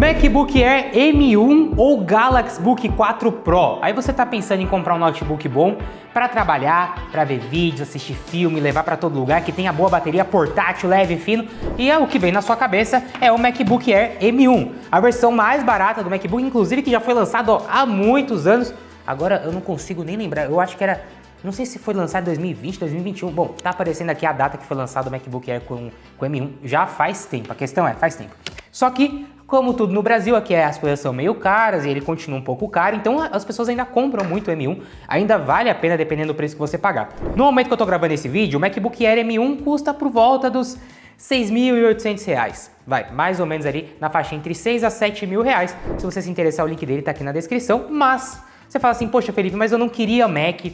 MacBook Air M1 ou Galaxy Book 4 Pro? Aí você tá pensando em comprar um notebook bom para trabalhar, para ver vídeos, assistir filme, levar para todo lugar, que tenha boa bateria, portátil, leve e fino, e o que vem na sua cabeça é o MacBook Air M1, a versão mais barata do MacBook, inclusive que já foi lançado há muitos anos. Agora eu não consigo nem lembrar, eu acho que era... Não sei se foi lançado em 2020, 2021. Bom, tá aparecendo aqui a data que foi lançado o MacBook Air com M1. Já faz tempo, a questão é, faz tempo. Só que, como tudo no Brasil, aqui as coisas são meio caras e ele continua um pouco caro, então as pessoas ainda compram muito o M1. Ainda vale a pena dependendo do preço que você pagar. No momento que eu tô gravando esse vídeo, o MacBook Air M1 custa por volta dos R$6.800. Vai, mais ou menos ali na faixa entre 6 a 7 mil reais. Se você se interessar, o link dele tá aqui na descrição. Mas, você fala assim, poxa Felipe, mas eu não queria Mac.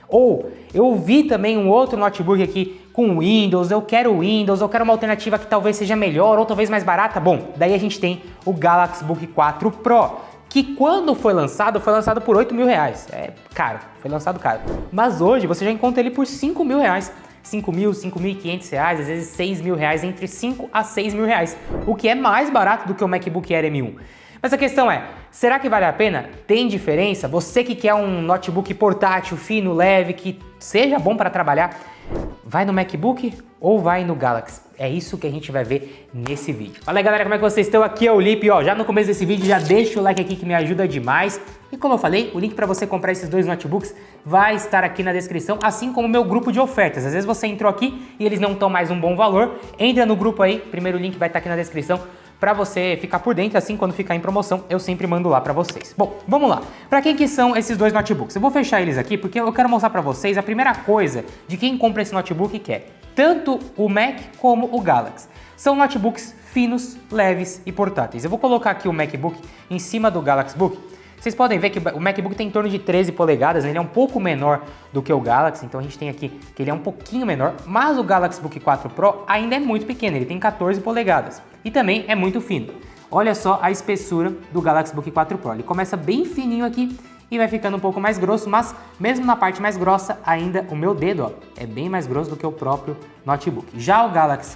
Ou eu vi também um outro notebook aqui com Windows, eu quero Windows, eu quero uma alternativa que talvez seja melhor ou talvez mais barata. Bom, daí a gente tem o Galaxy Book 4 Pro, que quando foi lançado por R$8 mil. É caro, foi lançado caro. Mas hoje você já encontra ele por R$5 mil. 5 mil, 5.500 reais, às vezes 6 mil reais, entre 5 a 6 mil reais, o que é mais barato do que o MacBook Air M1. Mas a questão é, será que vale a pena? Tem diferença? Você que quer um notebook portátil, fino, leve, que seja bom para trabalhar, vai no MacBook ou vai no Galaxy? É isso que a gente vai ver nesse vídeo. Fala aí galera, como é que vocês estão? Aqui é o Lipe, ó, já no começo desse vídeo já deixa o like aqui que me ajuda demais. E como eu falei, o link para você comprar esses dois notebooks vai estar aqui na descrição, assim como o meu grupo de ofertas. Às vezes você entrou aqui e eles não estão mais um bom valor, entra no grupo aí, primeiro link vai estar aqui na descrição, para você ficar por dentro, assim quando ficar em promoção, eu sempre mando lá para vocês. Bom, vamos lá. Para quem que são esses dois notebooks? Eu vou fechar eles aqui porque eu quero mostrar para vocês a primeira coisa de quem compra esse notebook que é tanto o Mac como o Galaxy. São notebooks finos, leves e portáteis. Eu vou colocar aqui o MacBook em cima do Galaxy Book. Vocês podem ver que o MacBook tem em torno de 13 polegadas, ele é um pouco menor do que o Galaxy, então a gente tem aqui que ele é um pouquinho menor, mas o Galaxy Book 4 Pro ainda é muito pequeno, ele tem 14 polegadas e também é muito fino. Olha só a espessura do Galaxy Book 4 Pro, ele começa bem fininho aqui e vai ficando um pouco mais grosso, mas mesmo na parte mais grossa, ainda o meu dedo ó, é bem mais grosso do que o próprio notebook. Já o Galaxy,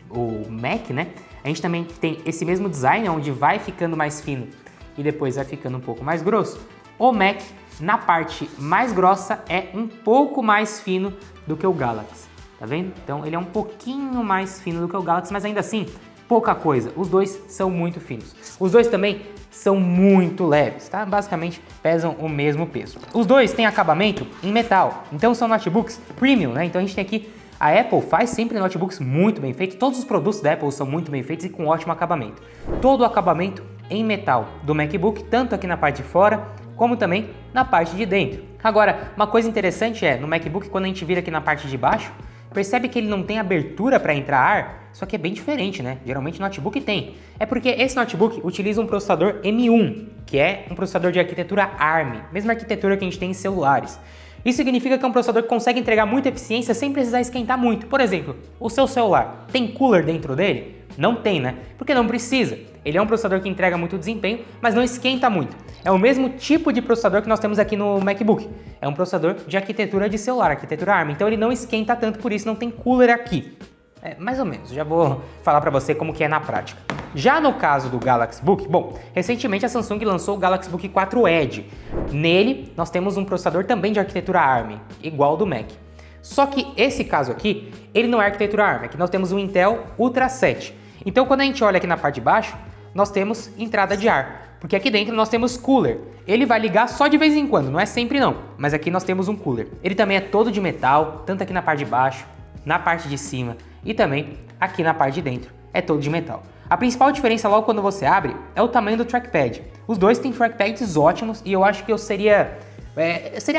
o Mac, né, a gente também tem esse mesmo design, onde vai ficando mais fino e depois vai ficando um pouco mais grosso. O Mac, na parte mais grossa, é um pouco mais fino do que o Galaxy, tá vendo? Então ele é um pouquinho mais fino do que o Galaxy, mas ainda assim, pouca coisa. Os dois são muito finos. Os dois também são muito leves, tá? Basicamente pesam o mesmo peso. Os dois têm acabamento em metal, então são notebooks premium, né? Então a gente tem aqui, a Apple faz sempre notebooks muito bem feitos, todos os produtos da Apple são muito bem feitos e com ótimo acabamento. Todo o acabamento em metal do MacBook, tanto aqui na parte de fora, como também na parte de dentro. Agora, uma coisa interessante é, no MacBook, quando a gente vira aqui na parte de baixo, percebe que ele não tem abertura para entrar ar, só que é bem diferente, né? Geralmente o notebook tem. É porque esse notebook utiliza um processador M1, que é um processador de arquitetura ARM, mesma arquitetura que a gente tem em celulares. Isso significa que é um processador que consegue entregar muita eficiência sem precisar esquentar muito. Por exemplo, o seu celular tem cooler dentro dele? Não tem, né? Porque não precisa. Ele é um processador que entrega muito desempenho, mas não esquenta muito. É o mesmo tipo de processador que nós temos aqui no MacBook. É um processador de arquitetura de celular, arquitetura ARM. Então ele não esquenta tanto, por isso não tem cooler aqui. É, mais ou menos, já vou falar para você como que é na prática. Já no caso do Galaxy Book, bom, recentemente a Samsung lançou o Galaxy Book 4 Edge. Nele, nós temos um processador também de arquitetura ARM, igual ao do Mac. Só que esse caso aqui, ele não é arquitetura ARM, aqui nós temos um Intel Ultra 7. Então quando a gente olha aqui na parte de baixo, nós temos entrada de ar, porque aqui dentro nós temos cooler. Ele vai ligar só de vez em quando, não é sempre não, mas aqui nós temos um cooler. Ele também é todo de metal, tanto aqui na parte de baixo, na parte de cima e também aqui na parte de dentro, é todo de metal. A principal diferença logo quando você abre é o tamanho do trackpad. Os dois têm trackpads ótimos e eu acho que seria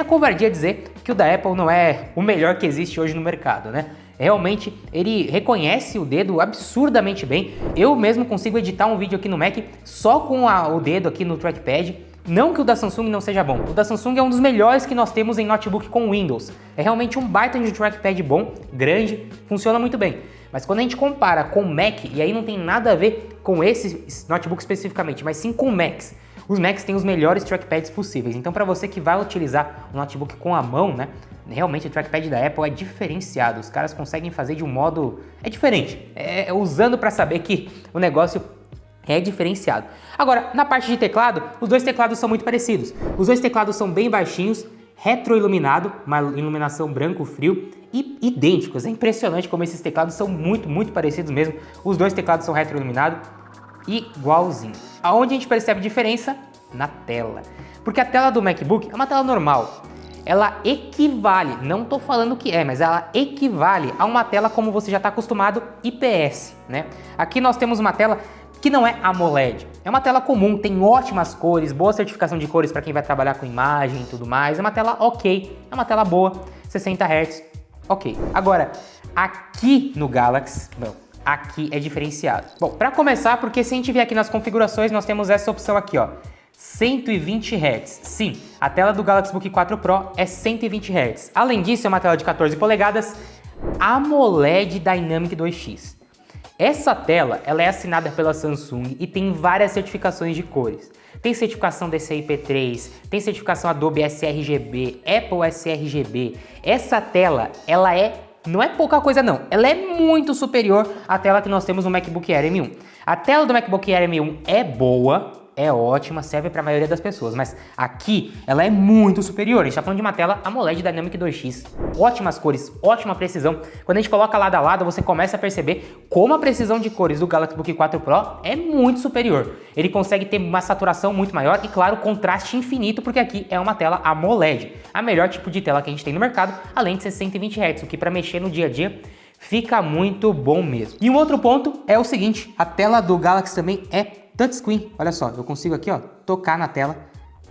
covardia dizer que o da Apple não é o melhor que existe hoje no mercado, né? Realmente, ele reconhece o dedo absurdamente bem. Eu mesmo consigo editar um vídeo aqui no Mac só com o dedo aqui no trackpad. Não que o da Samsung não seja bom. O da Samsung é um dos melhores que nós temos em notebook com Windows. É realmente um baita de trackpad bom, grande, funciona muito bem. Mas quando a gente compara com o Mac, e aí não tem nada a ver com esse notebook especificamente, mas sim com Macs. Os Macs têm os melhores trackpads possíveis. Então para você que vai utilizar um notebook com a mão, né? Realmente o trackpad da Apple é diferenciado. Os caras conseguem fazer de um modo... É diferente. Usando para saber que o negócio É diferenciado. Agora, na parte de teclado, os dois teclados são muito parecidos. Os dois teclados são bem baixinhos, retroiluminado, uma iluminação branco-frio e idênticos. É impressionante como esses teclados são muito parecidos mesmo. Os dois teclados são retroiluminados, igualzinho. Aonde a gente percebe diferença? Na tela. Porque a tela do MacBook é uma tela normal. Ela equivale, não estou falando que é, mas ela equivale a uma tela como você já está acostumado, IPS, né? Aqui nós temos uma tela que não é AMOLED, é uma tela comum, tem ótimas cores, boa certificação de cores para quem vai trabalhar com imagem e tudo mais, é uma tela ok, é uma tela boa, 60 Hz, ok. Agora, aqui no Galaxy, não, aqui é diferenciado. Bom, para começar, porque se a gente vier aqui nas configurações, nós temos essa opção aqui, ó, 120 Hz. Sim, a tela do Galaxy Book 4 Pro é 120 Hz. Além disso, é uma tela de 14 polegadas AMOLED Dynamic 2X. Essa tela, ela é assinada pela Samsung e tem várias certificações de cores. Tem certificação DCI P3, tem certificação Adobe sRGB, Apple sRGB. Essa tela, ela não é pouca coisa não, ela é muito superior à tela que nós temos no MacBook Air M1. A tela do MacBook Air M1 é boa, é ótima, serve para a maioria das pessoas, mas aqui ela é muito superior. A gente está falando de uma tela AMOLED Dynamic 2X, ótimas cores, ótima precisão. Quando a gente coloca lado a lado, você começa a perceber como a precisão de cores do Galaxy Book 4 Pro é muito superior. Ele consegue ter uma saturação muito maior e, claro, contraste infinito, porque aqui é uma tela AMOLED, a melhor tipo de tela que a gente tem no mercado, além de ser 120 Hz, o que para mexer no dia a dia fica muito bom mesmo. E um outro ponto é o seguinte, a tela do Galaxy também é touchscreen. Olha só, eu consigo aqui, ó, tocar na tela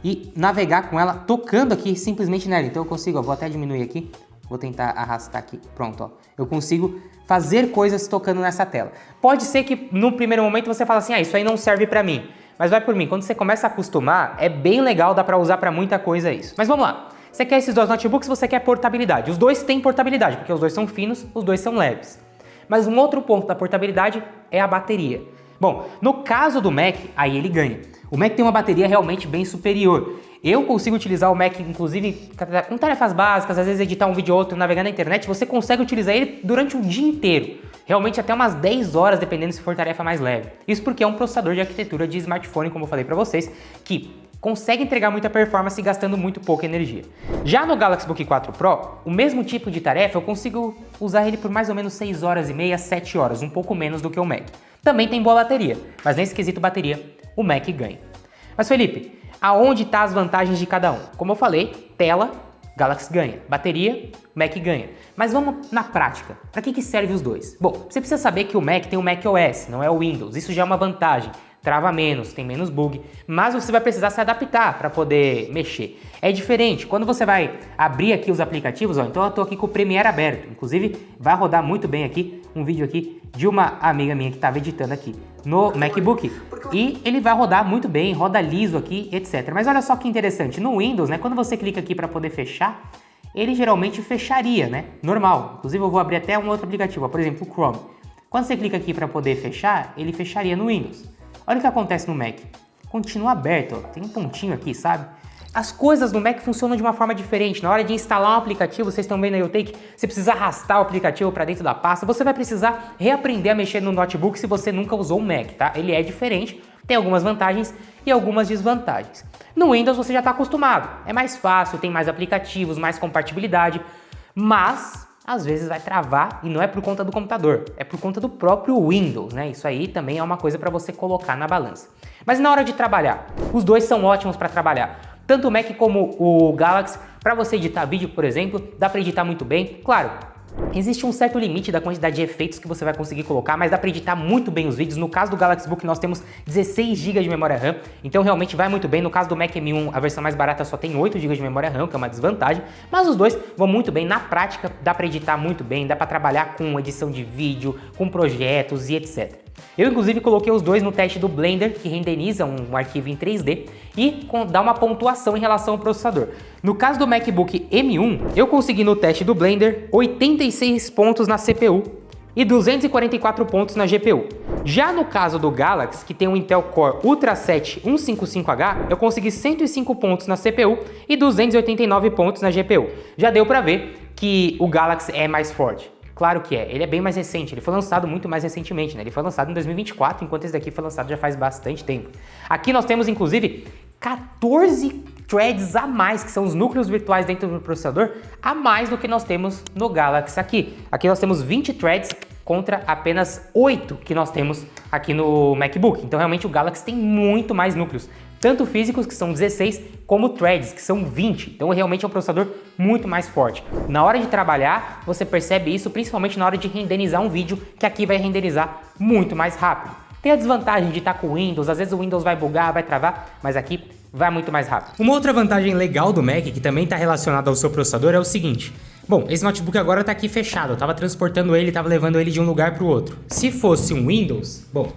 e navegar com ela tocando aqui simplesmente nela. Então eu consigo, ó, vou até diminuir aqui, vou tentar arrastar aqui, pronto, ó. Eu consigo fazer coisas tocando nessa tela. Pode ser que no primeiro momento você fala assim, isso aí não serve pra mim. Mas vai por mim, quando você começa a acostumar, é bem legal, dá pra usar pra muita coisa isso. Mas vamos lá. Você quer esses dois notebooks, você quer portabilidade. Os dois têm portabilidade, porque os dois são finos, os dois são leves. Mas um outro ponto da portabilidade é a bateria. Bom, no caso do Mac, aí ele ganha. O Mac tem uma bateria realmente bem superior. Eu consigo utilizar o Mac, inclusive, com tarefas básicas, às vezes editar um vídeo ou outro, navegar na internet, você consegue utilizar ele durante o dia inteiro. Realmente até umas 10 horas, dependendo se for tarefa mais leve. Isso porque é um processador de arquitetura de smartphone, como eu falei pra vocês, que consegue entregar muita performance gastando muito pouca energia. Já no Galaxy Book 4 Pro, o mesmo tipo de tarefa eu consigo usar ele por mais ou menos 6 horas e meia, 7 horas, um pouco menos do que o Mac. Também tem boa bateria, mas nesse quesito bateria, o Mac ganha. Mas Felipe, aonde tá as vantagens de cada um? Como eu falei, tela, Galaxy ganha. Bateria, Mac ganha. Mas vamos na prática. Para que serve os dois? Bom, você precisa saber que o Mac tem o macOS, não é o Windows. Isso já é uma vantagem. Trava menos, tem menos bug, mas você vai precisar se adaptar para poder mexer. É diferente, quando você vai abrir aqui os aplicativos, ó, então eu tô aqui com o Premiere aberto, inclusive vai rodar muito bem aqui, um vídeo aqui de uma amiga minha que estava editando aqui no MacBook, e ele vai rodar muito bem, roda liso aqui, etc. Mas olha só que interessante, no Windows, né, quando você clica aqui para poder fechar, ele geralmente fecharia, né, normal. Inclusive eu vou abrir até um outro aplicativo, ó, por exemplo o Chrome. Quando você clica aqui para poder fechar, ele fecharia no Windows. Olha o que acontece no Mac. Continua aberto, ó. Tem um pontinho aqui, sabe? As coisas no Mac funcionam de uma forma diferente. Na hora de instalar um aplicativo, vocês estão vendo aí o Take, você precisa arrastar o aplicativo para dentro da pasta. Você vai precisar reaprender a mexer no notebook se você nunca usou o Mac, tá? Ele é diferente, tem algumas vantagens e algumas desvantagens. No Windows você já está acostumado. É mais fácil, tem mais aplicativos, mais compatibilidade, mas às vezes vai travar e não é por conta do computador, é por conta do próprio Windows, né? Isso aí também é uma coisa para você colocar na balança. Mas na hora de trabalhar, os dois são ótimos para trabalhar. Tanto o Mac como o Galaxy, para você editar vídeo, por exemplo, dá para editar muito bem. Claro, existe um certo limite da quantidade de efeitos que você vai conseguir colocar, mas dá para editar muito bem os vídeos. No caso do Galaxy Book nós temos 16 GB de memória RAM, então realmente vai muito bem. No caso do Mac M1, a versão mais barata só tem 8 GB de memória RAM, que é uma desvantagem, mas os dois vão muito bem. Na prática, dá para editar muito bem, dá para trabalhar com edição de vídeo, com projetos e etc. Eu inclusive coloquei os dois no teste do Blender, que renderiza um arquivo em 3D e dá uma pontuação em relação ao processador. No caso do MacBook M1, eu consegui no teste do Blender 86 pontos na CPU e 244 pontos na GPU. Já no caso do Galaxy, que tem um Intel Core Ultra 7 155H, eu consegui 105 pontos na CPU e 289 pontos na GPU. Já deu para ver que o Galaxy é mais forte. Claro que é, ele é bem mais recente, ele foi lançado muito mais recentemente, né? Ele foi lançado em 2024, enquanto esse daqui foi lançado já faz bastante tempo. Aqui nós temos, inclusive, 14 threads a mais, que são os núcleos virtuais dentro do processador, a mais do que nós temos no Galaxy aqui. Aqui nós temos 20 threads contra apenas 8 que nós temos aqui no MacBook. Então realmente o Galaxy tem muito mais núcleos, tanto físicos, que são 16, como threads, que são 20. Então realmente é um processador muito mais forte. Na hora de trabalhar, você percebe isso principalmente na hora de renderizar um vídeo, que aqui vai renderizar muito mais rápido. Tem a desvantagem de estar com o Windows, às vezes o Windows vai bugar, vai travar, mas aqui vai muito mais rápido. Uma outra vantagem legal do Mac, que também está relacionada ao seu processador, é o seguinte. Bom, esse notebook agora está aqui fechado, eu estava transportando ele, estava levando ele de um lugar para o outro. Se fosse um Windows, bom,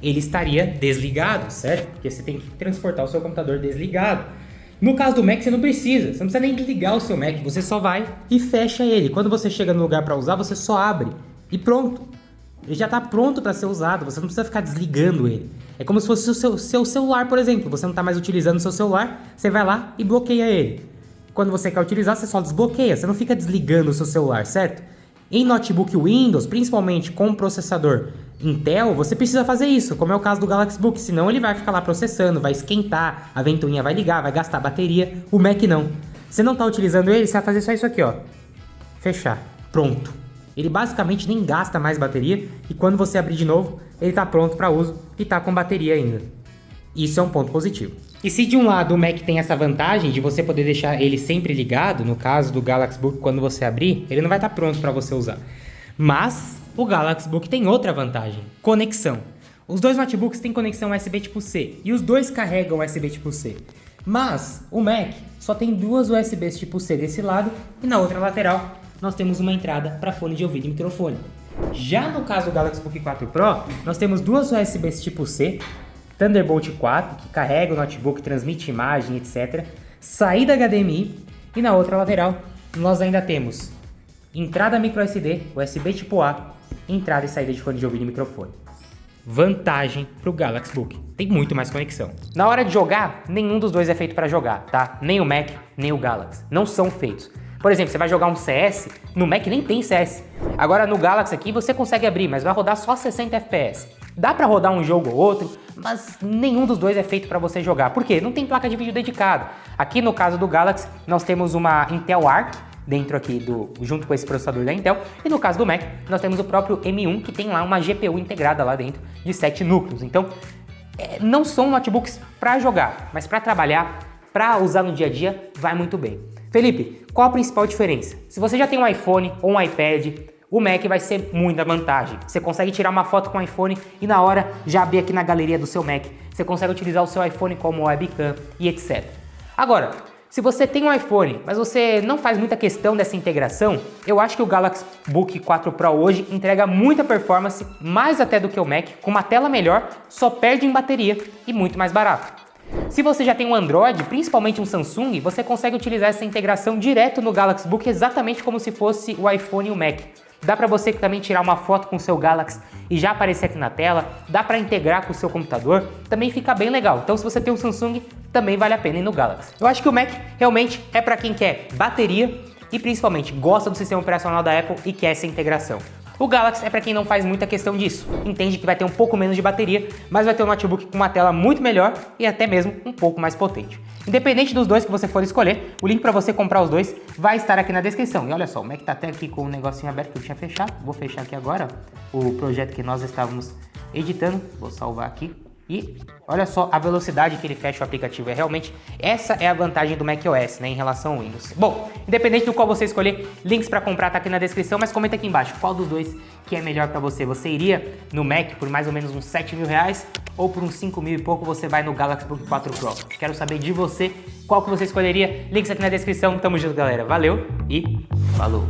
ele estaria desligado, certo? Porque você tem que transportar o seu computador desligado. No caso do Mac, você não precisa nem desligar o seu Mac, você só vai e fecha ele. Quando você chega no lugar para usar, você só abre e pronto. Ele já está pronto para ser usado, você não precisa ficar desligando ele. É como se fosse o seu celular, por exemplo. Você não está mais utilizando o seu celular, você vai lá e bloqueia ele. Quando você quer utilizar, você só desbloqueia, você não fica desligando o seu celular, certo? Em notebook Windows, principalmente com processador Intel, você precisa fazer isso, como é o caso do Galaxy Book, senão ele vai ficar lá processando, vai esquentar, a ventoinha vai ligar, vai gastar bateria, o Mac não. Você não está utilizando ele, você vai fazer só isso aqui, ó. Fechar. Pronto. Ele basicamente nem gasta mais bateria e quando você abrir de novo, ele está pronto para uso e está com bateria ainda. Isso é um ponto positivo. E se de um lado o Mac tem essa vantagem de você poder deixar ele sempre ligado, no caso do Galaxy Book, quando você abrir, ele não vai estar pronto para você usar. Mas o Galaxy Book tem outra vantagem, conexão. Os dois notebooks têm conexão USB tipo C e os dois carregam USB tipo C. Mas o Mac só tem duas USBs tipo C desse lado e na outra lateral nós temos uma entrada para fone de ouvido e microfone. Já no caso do Galaxy Book 4 Pro, nós temos duas USBs tipo C, Thunderbolt 4, que carrega o notebook, transmite imagem, etc. Saída HDMI e na outra lateral nós ainda temos entrada microSD, USB tipo A, entrada e saída de fone de ouvido e microfone. Vantagem para o Galaxy Book, tem muito mais conexão. Na hora de jogar, nenhum dos dois é feito para jogar, tá? Nem o Mac, nem o Galaxy, não são feitos. Por exemplo, você vai jogar um CS, no Mac nem tem CS. Agora no Galaxy aqui você consegue abrir, mas vai rodar só 60 FPS. Dá pra rodar um jogo ou outro, mas nenhum dos dois é feito para você jogar. Por quê? Não tem placa de vídeo dedicada. Aqui no caso do Galaxy, nós temos uma Intel Arc dentro aqui junto com esse processador da Intel. E no caso do Mac, nós temos o próprio M1 que tem lá uma GPU integrada lá dentro de 7 núcleos. Então, não são notebooks para jogar, mas para trabalhar, para usar no dia a dia, vai muito bem. Felipe, qual a principal diferença? Se você já tem um iPhone ou um iPad, o Mac vai ser muita vantagem. Você consegue tirar uma foto com o iPhone e na hora já abrir aqui na galeria do seu Mac. Você consegue utilizar o seu iPhone como webcam e etc. Agora, se você tem um iPhone, mas você não faz muita questão dessa integração, eu acho que o Galaxy Book 4 Pro hoje entrega muita performance, mais até do que o Mac, com uma tela melhor, só perde em bateria e muito mais barato. Se você já tem um Android, principalmente um Samsung, você consegue utilizar essa integração direto no Galaxy Book exatamente como se fosse o iPhone e o Mac. Dá para você também tirar uma foto com o seu Galaxy e já aparecer aqui na tela, dá para integrar com o seu computador, também fica bem legal. Então se você tem um Samsung, também vale a pena ir no Galaxy. Eu acho que o Mac realmente é para quem quer bateria e principalmente gosta do sistema operacional da Apple e quer essa integração. O Galaxy é para quem não faz muita questão disso, entende que vai ter um pouco menos de bateria, mas vai ter um notebook com uma tela muito melhor e até mesmo um pouco mais potente. Independente dos dois que você for escolher, o link para você comprar os dois vai estar aqui na descrição. E olha só, o Mac tá até aqui com um negocinho aberto que eu tinha fechado, vou fechar aqui agora o projeto que nós estávamos editando, vou salvar aqui. E olha só a velocidade que ele fecha o aplicativo, realmente essa é a vantagem do macOS, né, em relação ao Windows. Bom, independente do qual você escolher, links para comprar tá aqui na descrição, mas comenta aqui embaixo qual dos dois que é melhor para você. Você iria no Mac por mais ou menos uns 7 mil reais ou por uns 5 mil e pouco você vai no Galaxy Book 4 Pro? Quero saber de você qual que você escolheria, links aqui na descrição. Tamo junto, galera, valeu e falou!